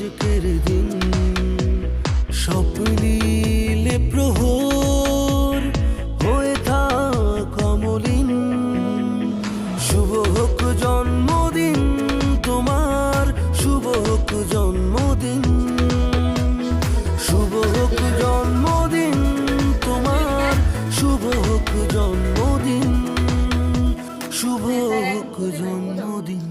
আজকের দিন স্বপ্নীলে প্রহর হয়ে থাক অমলিন। শুভ হোক জন্মদিন তোমার, শুভ হোক জন্মদিন, শুভ হোক জন্মদিন তোমার, শুভ হোক জন্মদিন, শুভ হোক জন্মদিন।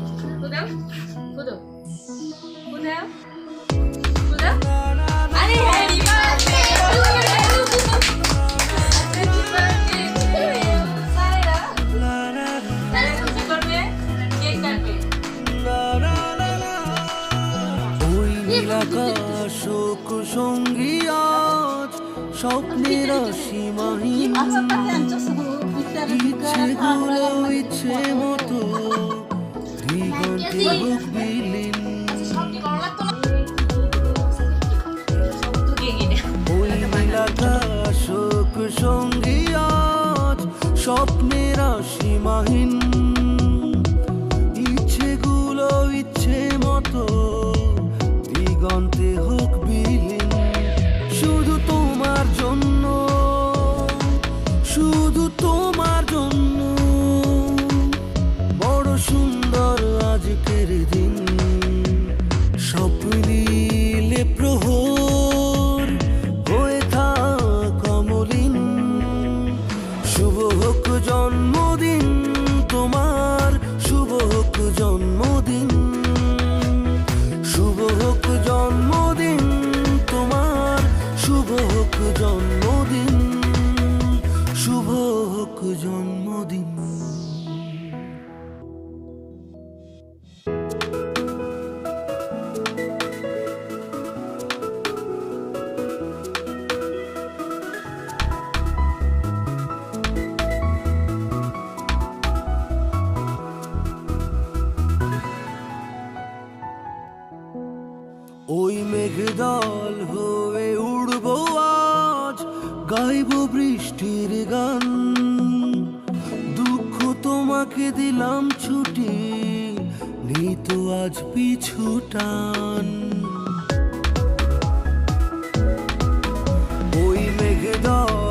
ওই নীলাকাশক সঙ্গী আজ স্বপ্নের সীমাহীন। ইচ্ছেগুলো ইচ্ছে মতো দিগন্তে হোক বিলীন। ওই নীলাকাশক সঙ্গী আজ স্বপ্নের সীমাহীন। ইচ্ছেগুলো ইচ্ছে মতো দিগন্তে হোক বিলীন। শুধু তোমার জন্য, শুধু তোমার জন্য বড় সুন্দর আজকের দিন স্বপ্নীলে প্রহর হয়ে থাক অমলিন। শুভ হোক জন্মদিন তোমার, শুভ হোক জন্মদিন, শুভ হোক জন্মদিন তোমার, শুভ হোক জন্মদিন, শুভ হোক জন্মদিন। ওই মেঘদল হয়ে উড়বো আজ, গাইব বৃষ্টির গান। দুঃখ তোমাকে দিলাম ছুটি, নিত আজ পিছু টান। ওই মেঘদল